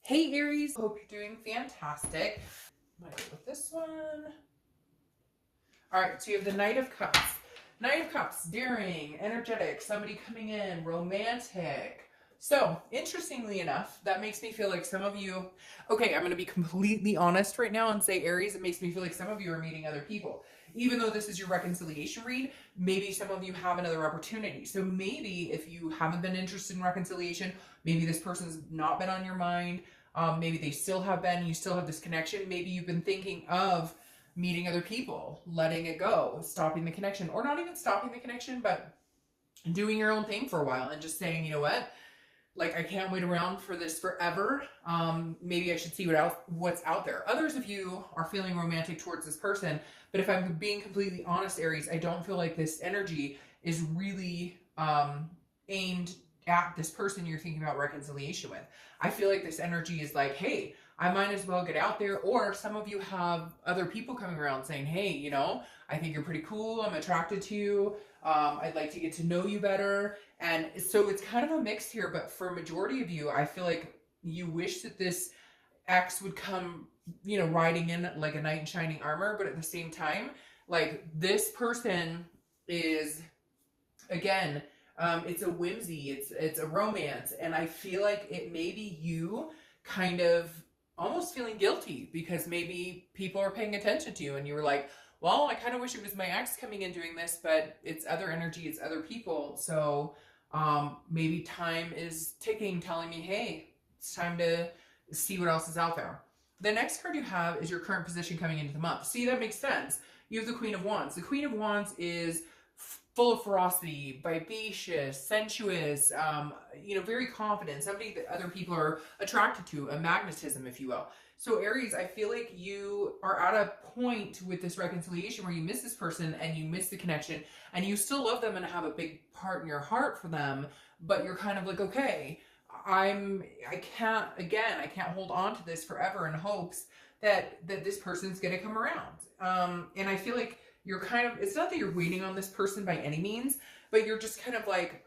Hey Aries, hope you're doing fantastic. I'm gonna go with this one. All right, so you have the Knight of Cups. Knight of Cups, daring, energetic, somebody coming in, romantic. So, interestingly enough, that makes me feel like some of you, okay, I'm going to be completely honest right now and say, Aries, it makes me feel like some of you are meeting other people. Even though this is your reconciliation read, maybe some of you have another opportunity. So maybe if you haven't been interested in reconciliation, maybe this person's not been on your mind, maybe they still have been, you still have this connection, maybe you've been thinking of meeting other people, letting it go, stopping the connection, or not even stopping the connection, but doing your own thing for a while and just saying, you know what, like I can't wait around for this forever. Maybe I should see what's out there. Others of you are feeling romantic towards this person, but if I'm being completely honest, Aries, I don't feel like this energy is really aimed at this person you're thinking about reconciliation with. I feel like this energy is like, hey, I might as well get out there. Or some of you have other people coming around saying, hey, you know, I think you're pretty cool. I'm attracted to you. I'd like to get to know you better. And so it's kind of a mix here, but for a majority of you, I feel like you wish that this ex would come, you know, riding in like a knight in shining armor, but at the same time, like this person is, again, it's a whimsy, it's a romance, and I feel like it may be you kind of almost feeling guilty because maybe people are paying attention to you and you were like, well, I kind of wish it was my ex coming in doing this, but it's other energy, it's other people. So maybe time is ticking, telling me, hey, it's time to see what else is out there. The next card you have is your current position coming into the month. See, that makes sense. You have the Queen of Wands. The Queen of Wands is full of ferocity, vivacious, sensuous, you know, very confident, somebody that other people are attracted to, a magnetism, if you will. So Aries, I feel like you are at a point with this reconciliation where you miss this person and you miss the connection and you still love them and have a big part in your heart for them, but you're kind of like, okay, I can't hold on to this forever in hopes that this person's going to come around. And I feel like you're kind of, it's not that you're waiting on this person by any means, but you're just kind of like,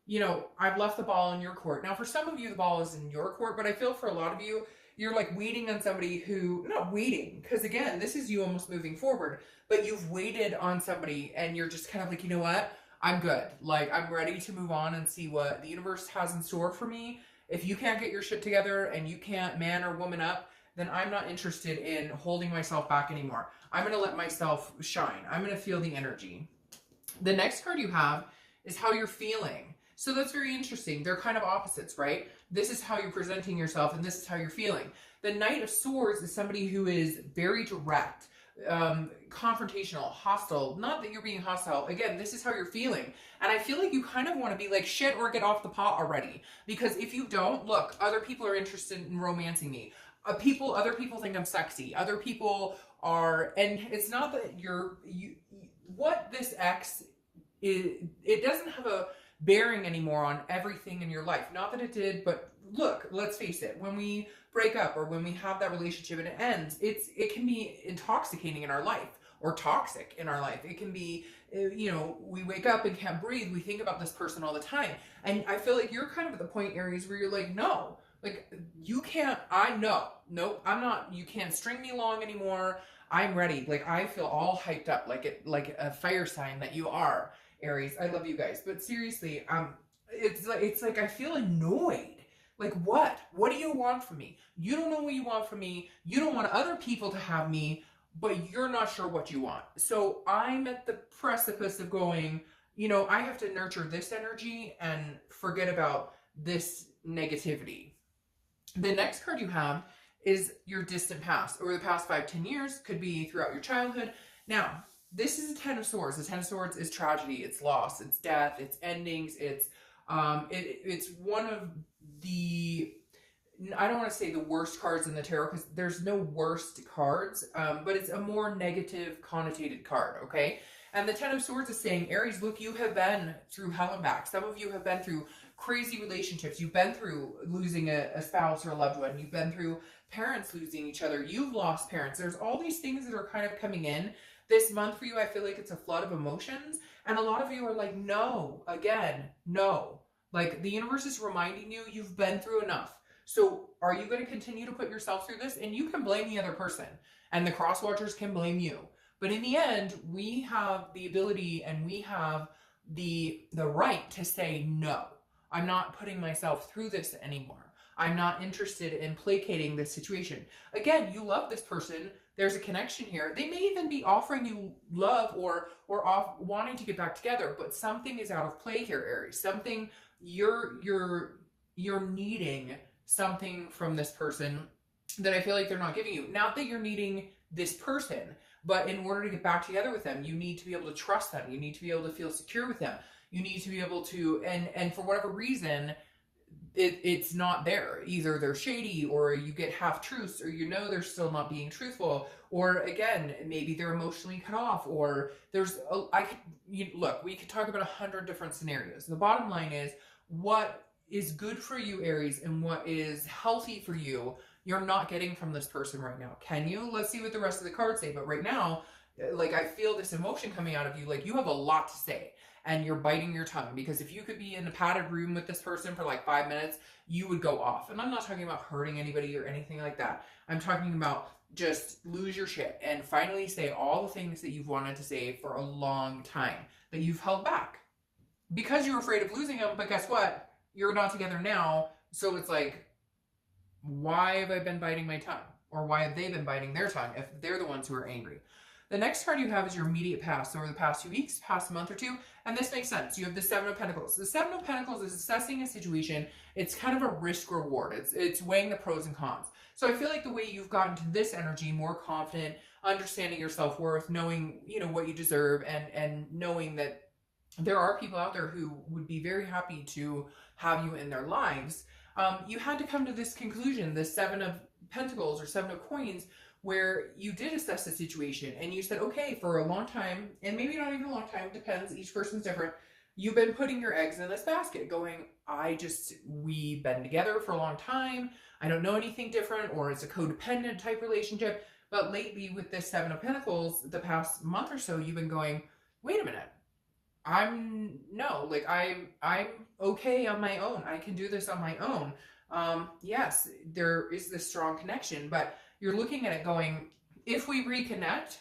you know, I've left the ball in your court. Now, for some of you, the ball is in your court, but I feel for a lot of you, you're like waiting on somebody who, not waiting, because again, this is you almost moving forward, but you've waited on somebody and you're just kind of like, you know what? I'm good. Like, I'm ready to move on and see what the universe has in store for me. If you can't get your shit together and you can't man or woman up, then I'm not interested in holding myself back anymore. I'm going to let myself shine. I'm going to feel the energy. The next card you have is how you're feeling. So that's very interesting. They're kind of opposites, right? This is how you're presenting yourself and this is how you're feeling. The Knight of Swords is somebody who is very direct, confrontational, hostile. Not that you're being hostile. Again, this is how you're feeling. And I feel like you kind of want to be like, shit, or get off the pot already. Because if you don't, look, other people are interested in romancing me. Other people think I'm sexy. Other people are, and it's not that what this ex is, it doesn't have a bearing anymore on everything in your life. Not that it did, but look, let's face it, when we break up or when we have that relationship and it ends, it can be intoxicating in our life or toxic in our life. It can be, you know, we wake up and can't breathe. We think about this person all the time. And I feel like you're kind of at the point, Aries, where you're like, no, like, you can't, nope, I'm not, you can't string me along anymore. I'm ready. Like, I feel all hyped up, like a fire sign that you are, Aries. I love you guys. But seriously, it's like I feel annoyed. Like, what? What do you want from me? You don't know what you want from me. You don't want other people to have me, but you're not sure what you want. So I'm at the precipice of going, you know, I have to nurture this energy and forget about this negativity. The next card you have is your distant past, or the past 5-10 years, could be throughout your childhood. Now, this is a Ten of Swords. The Ten of Swords is tragedy, it's loss, it's death, it's endings, it's one of the, I don't want to say the worst cards in the tarot because there's no worst cards, but it's a more negative connotated card, okay? And the Ten of Swords is saying, Aries, look, you have been through hell and back. Some of you have been through crazy relationships. You've been through losing a spouse or a loved one. You've been through parents losing each other. You've lost parents. There's all these things that are kind of coming in. This month for you, I feel like it's a flood of emotions. And a lot of you are like, no, again, no. Like, the universe is reminding you, you've been through enough. So are you going to continue to put yourself through this? And you can blame the other person, and the cross watchers can blame you. But in the end, we have the ability and we have the right to say, no, I'm not putting myself through this anymore. I'm not interested in placating this situation. Again, you love this person. There's a connection here. They may even be offering you love or wanting to get back together, but something is out of play here, Aries. Something you're needing something from this person that I feel like they're not giving you. Not that you're needing this person, but in order to get back together with them, you need to be able to trust them. You need to be able to feel secure with them. You need to be able to, and for whatever reason, it's not there. Either they're shady, or you get half truths, or you know they're still not being truthful, or again, maybe they're emotionally cut off, or there's look, we could talk about 100 different scenarios. The bottom line is, what is good for you, Aries, and what is healthy for you, you're not getting from this person right now. Can you? Let's see what the rest of the cards say. But right now, like, I feel this emotion coming out of you. Like, you have a lot to say, and you're biting your tongue, because if you could be in a padded room with this person for like 5 minutes, you would go off. And I'm not talking about hurting anybody or anything like that. I'm talking about just lose your shit and finally say all the things that you've wanted to say for a long time that you've held back because you're afraid of losing them. But guess what? You're not together now. So it's like, why have I been biting my tongue? Or why have they been biting their tongue if they're the ones who are angry? The next card you have is your immediate past, over the past 2 weeks, past month or two, and this makes sense. You have the Seven of Pentacles. The Seven of Pentacles is assessing a situation. It's kind of a risk-reward. It's weighing the pros and cons. So I feel like the way you've gotten to this energy, more confident, understanding your self-worth, knowing, you know, what you deserve, and knowing that there are people out there who would be very happy to have you in their lives. You had to come to this conclusion, the Seven of Pentacles or Seven of Coins, where you did assess the situation and you said, okay, for a long time, and maybe not even a long time, depends, each person's different, you've been putting your eggs in this basket going, we've been together for a long time, I don't know anything different, or it's a codependent type relationship. But lately with this Seven of Pentacles, the past month or so, you've been going, wait a minute, I'm okay on my own. I can do this on my own. Yes, there is this strong connection, but you're looking at it going, if we reconnect,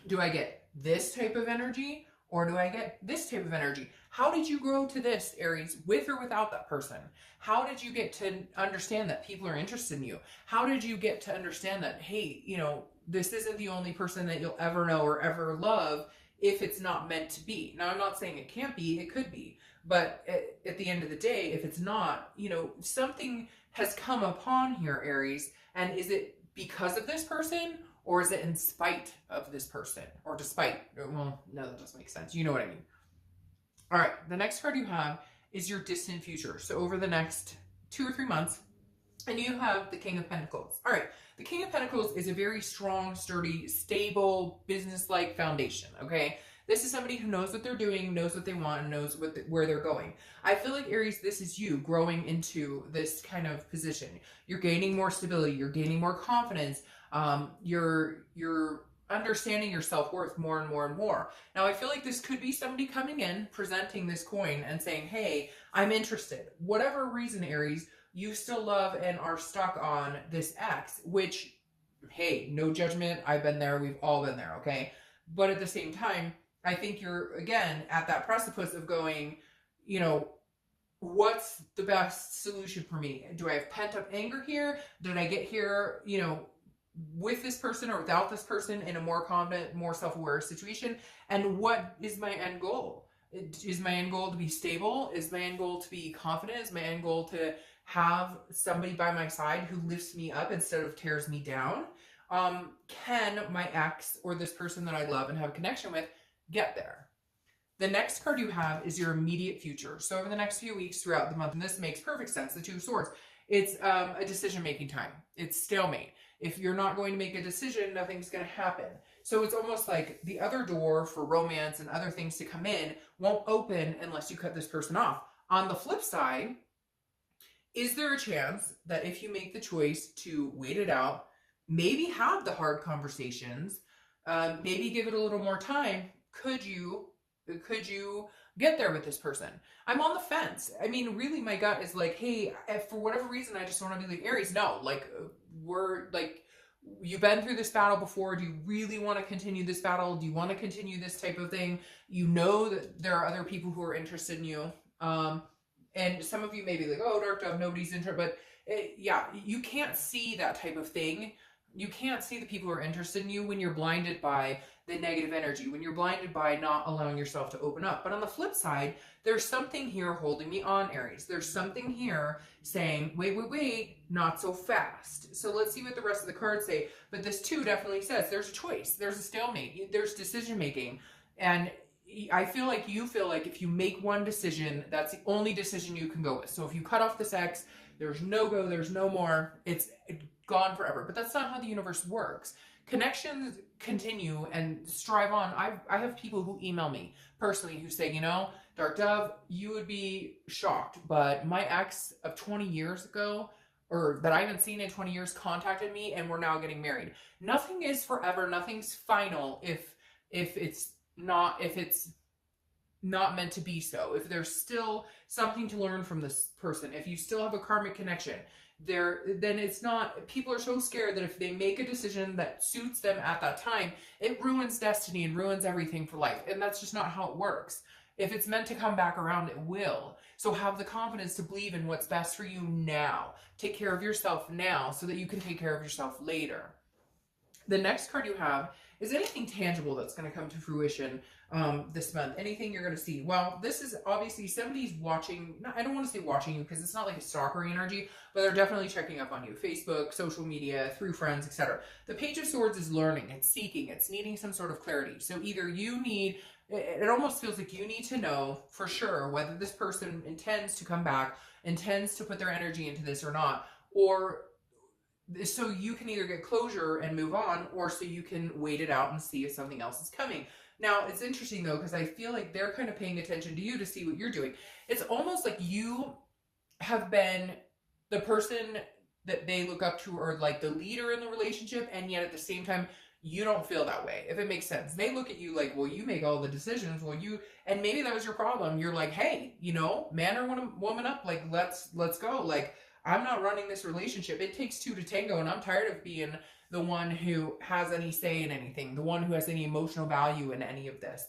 do I get this type of energy or do I get this type of energy? How did you grow to this, Aries, with or without that person? How did you get to understand that people are interested in you? How did you get to understand that, hey, you know, this isn't the only person that you'll ever know or ever love if it's not meant to be? Now, I'm not saying it can't be, it could be. But at the end of the day, if it's not, you know, something has come upon here, Aries, and is it because of this person, or is it in spite of this person, or despite? Well, no, that doesn't make sense. You know what I mean. All right, the next card you have is your distant future. So over the next 2 or 3 months, and you have the King of Pentacles. All right, the King of Pentacles is a very strong, sturdy, stable, business-like foundation, okay? This is somebody who knows what they're doing, knows what they want, and knows where they're going. I feel like, Aries, this is you growing into this kind of position. You're gaining more stability. You're gaining more confidence. You're understanding your self-worth more and more and more. Now, I feel like this could be somebody coming in, presenting this coin and saying, hey, I'm interested. Whatever reason, Aries, you still love and are stuck on this ex, which, hey, no judgment. I've been there. We've all been there, okay? But at the same time, I think you're, again, at that precipice of going, you know, what's the best solution for me? Do I have pent-up anger here? Did I get here, you know, with this person or without this person in a more confident, more self-aware situation? And what is my end goal? Is my end goal to be stable? Is my end goal to be confident? Is my end goal to have somebody by my side who lifts me up instead of tears me down? Can my ex or this person that I love and have a connection with get there? The next card you have is your immediate future. So over the next few weeks throughout the month, and this makes perfect sense, the Two of Swords, it's a decision-making time. It's stalemate. If you're not going to make a decision, nothing's going to happen. So it's almost like the other door for romance and other things to come in won't open unless you cut this person off. On the flip side, is there a chance that if you make the choice to wait it out, maybe have the hard conversations, maybe give it a little more time, could you get there with this person. I'm on the fence. I mean, really, my gut is like, hey, if for whatever reason, I just want to be like Aries. No, like, we're like, you've been through this battle before. Do you really want to continue this battle? Do you want to continue this type of thing? You know that there are other people who are interested in you. And some of you may be like, oh, Dark Dove, nobody's interested. But yeah, you can't see that type of thing. You can't see the people who are interested in you when you're blinded by the negative energy, when you're blinded by not allowing yourself to open up. But on the flip side, there's something here holding me on, Aries. There's something here saying, wait, not so fast. So let's see what the rest of the cards say. But this too definitely says there's a choice. There's a stalemate. There's decision making. And I feel like you feel like if you make one decision, that's the only decision you can go with. So if you cut off this ex, there's no go, there's no more. It's gone forever. But that's not how the universe works. Connections continue and strive on. I have people who email me personally who say, you know, Dark Dove, you would be shocked, but my ex of 20 years ago, or that I haven't seen in 20 years, contacted me and we're now getting married. Nothing is forever. Nothing's final if it's not meant to be so. If there's still something to learn from this person, if you still have a karmic connection, then it's not, people are so scared that if they make a decision that suits them at that time, it ruins destiny and ruins everything for life. And that's just not how it works. If it's meant to come back around, it will. So have the confidence to believe in what's best for you now. Take care of yourself now so that you can take care of yourself later. The next card you have is anything tangible that's going to come to fruition this month. Anything you're going to see. Well, this is obviously somebody's watching. I don't want to say watching you because it's not like a stalker energy, but they're definitely checking up on you. Facebook, social media, through friends, etc. The Page of Swords is learning. It's seeking. It's needing some sort of clarity. So either you need, it almost feels like you need to know for sure whether this person intends to come back, intends to put their energy into this or not, or so you can either get closure and move on, or so you can wait it out and see if something else is coming. Now, it's interesting though, because I feel like they're kind of paying attention to you to see what you're doing. It's almost like you have been the person that they look up to, or like the leader in the relationship, and yet at the same time, you don't feel that way, if it makes sense. They look at you like, well, you make all the decisions. Well, and maybe that was your problem. You're like, hey, you know, man or woman up, like, let's go. Like, I'm not running this relationship. It takes two to tango, and I'm tired of being the one who has any say in anything, the one who has any emotional value in any of this.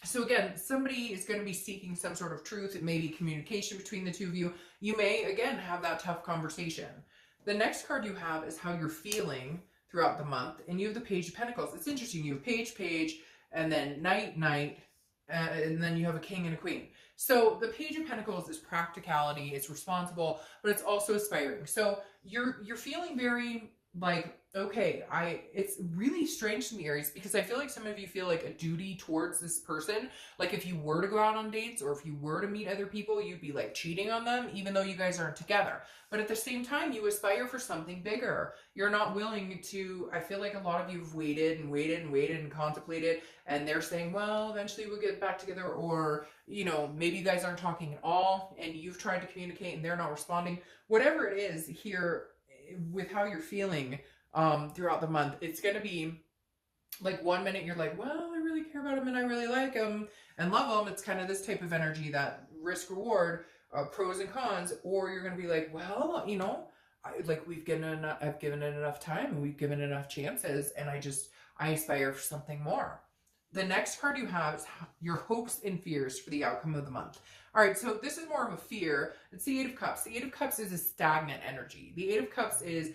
So again, somebody is going to be seeking some sort of truth. It may be communication between the two of you. You may, again, have that tough conversation. The next card you have is how you're feeling throughout the month, and you have the Page of Pentacles. It's interesting. You have page, and then knight, and then you have a king and a queen. So the Page of Pentacles is practicality, it's responsible, but it's also aspiring. So you're feeling very like, okay, it's really strange to me, Aries, because I feel like some of you feel like a duty towards this person. Like if you were to go out on dates, or if you were to meet other people, you'd be like cheating on them, even though you guys aren't together. But at the same time, you aspire for something bigger. You're not willing to, I feel like a lot of you have waited and contemplated, and they're saying, well, eventually we'll get back together, or, you know, maybe you guys aren't talking at all, and you've tried to communicate and they're not responding. Whatever it is here, with how you're feeling throughout the month, it's going to be like 1 minute you're like, well, I really care about him and I really like him and love him. It's kind of this type of energy, that risk reward, pros and cons. Or you're going to be like, well, you know, I've given it enough time, and we've given enough chances, and I aspire for something more. The next card you have is your hopes and fears for the outcome of the month. All right, so this is more of a fear. It's the Eight of Cups. The Eight of Cups is a stagnant energy. The Eight of Cups is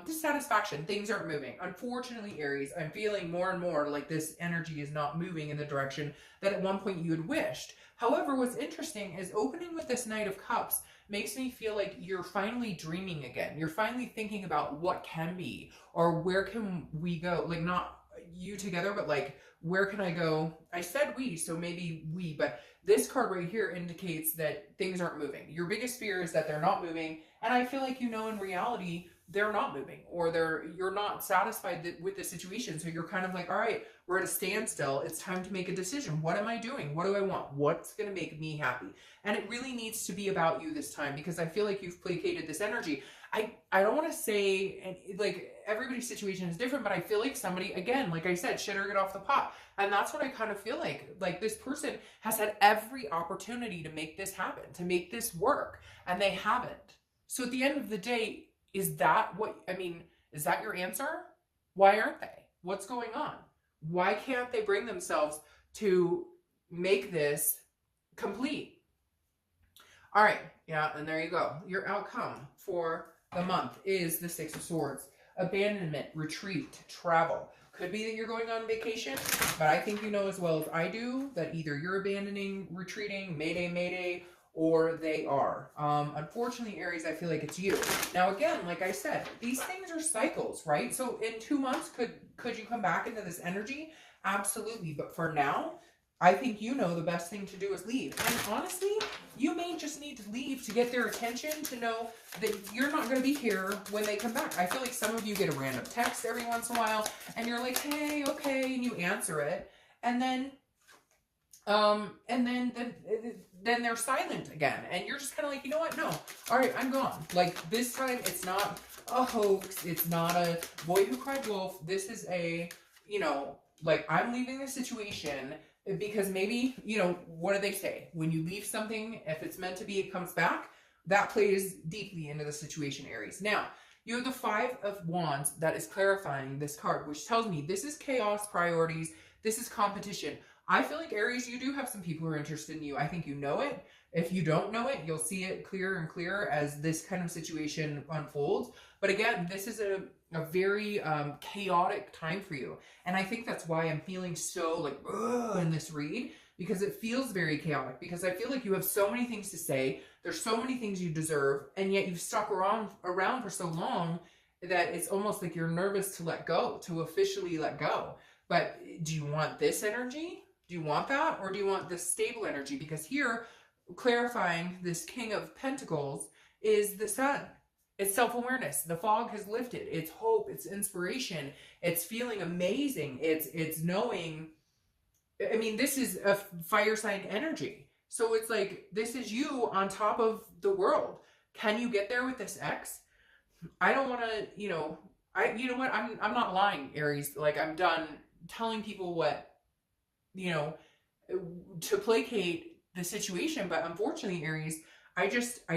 dissatisfaction. Things aren't moving. Unfortunately, Aries, I'm feeling more and more like this energy is not moving in the direction that at one point you had wished. However, what's interesting is opening with this Knight of Cups makes me feel like you're finally dreaming again. You're finally thinking about what can be, or where can we go? Like, not you together, but like, where can I go? I said we, so maybe we, but this card right here indicates that things aren't moving. Your biggest fear is that they're not moving, and I feel like, you know, in reality, they're not moving, or you're not satisfied with the situation. So you're kind of like, all right, we're at a standstill. It's time to make a decision. What am I doing? What do I want? What's going to make me happy? And it really needs to be about you this time, because I feel like you've placated this energy. I don't want to say, and like everybody's situation is different, but I feel like somebody, again, like I said, shit or get off the pot. And that's what I kind of feel like this person has had every opportunity to make this happen, to make this work, and they haven't. So at the end of the day, is that is that your answer? Why aren't they? What's going on? Why can't they bring themselves to make this complete? All right. Yeah. And there you go. Your outcome for the month is the Six of Swords. Abandonment, retreat, travel. Could be that you're going on vacation, but I think you know as well as I do that either you're abandoning, retreating, mayday, or they are. Unfortunately, Aries, I feel like it's you. Now, again, like I said, these things are cycles, right? So in 2 months, could you come back into this energy? Absolutely. But for now, I think you know the best thing to do is leave. And honestly, you may just need to leave to get their attention, to know that you're not going to be here when they come back. I feel like some of you get a random text every once in a while, and you're like, hey, okay, and you answer it. And then they're silent again. And you're just kind of like, you know what? No. All right, I'm gone. Like, this time, it's not a hoax. It's not a boy who cried wolf. This is a, like, I'm leaving the situation. Because maybe, what do they say? When you leave something, if it's meant to be, it comes back. That plays deeply into the situation, Aries. Now, you have the Five of Wands that is clarifying this card, which tells me this is chaos, priorities. This is competition. I feel like, Aries, you do have some people who are interested in you. I think you know it. If you don't know it, you'll see it clearer and clearer as this kind of situation unfolds. But again, this is a very chaotic time for you. And I think that's why I'm feeling so like, ugh, in this read, because it feels very chaotic, because I feel like you have so many things to say. There's so many things you deserve, and yet you've stuck around for so long that it's almost like you're nervous to let go, to officially let go. But do you want this energy? Do you want that? Or do you want this stable energy? Because here, clarifying this King of Pentacles is the Sun. It's self-awareness. The fog has lifted. It's hope. It's inspiration. It's feeling amazing. It's knowing. I mean, this is a fire sign energy. So it's like, this is you on top of the world. Can you get there with this X? I don't want to, you know what? I'm not lying, Aries. Like, I'm done telling people what, to placate the situation. But unfortunately, Aries, I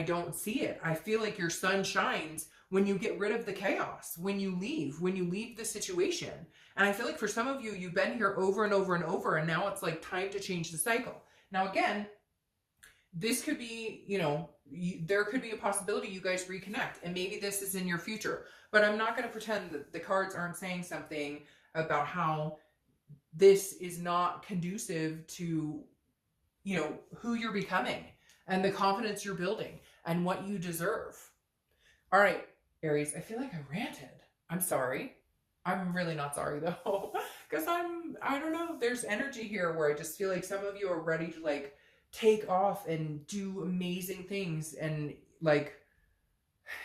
don't see it. I feel like your sun shines when you get rid of the chaos, when you leave the situation. And I feel like for some of you, you've been here over and over and over, and now it's like time to change the cycle. Now, again, this could be, there could be a possibility you guys reconnect, and maybe this is in your future. But I'm not going to pretend that the cards aren't saying something about how this is not conducive to, who you're becoming and the confidence you're building and what you deserve. All right, Aries, I feel like I ranted. I'm sorry. I'm really not sorry though, because I don't know, there's energy here where I just feel like some of you are ready to like take off and do amazing things, and like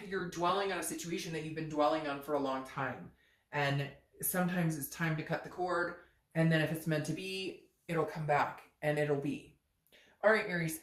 you're dwelling on a situation that you've been dwelling on for a long time. And sometimes it's time to cut the cord, and then if it's meant to be, it'll come back and it'll be. All right, Aries,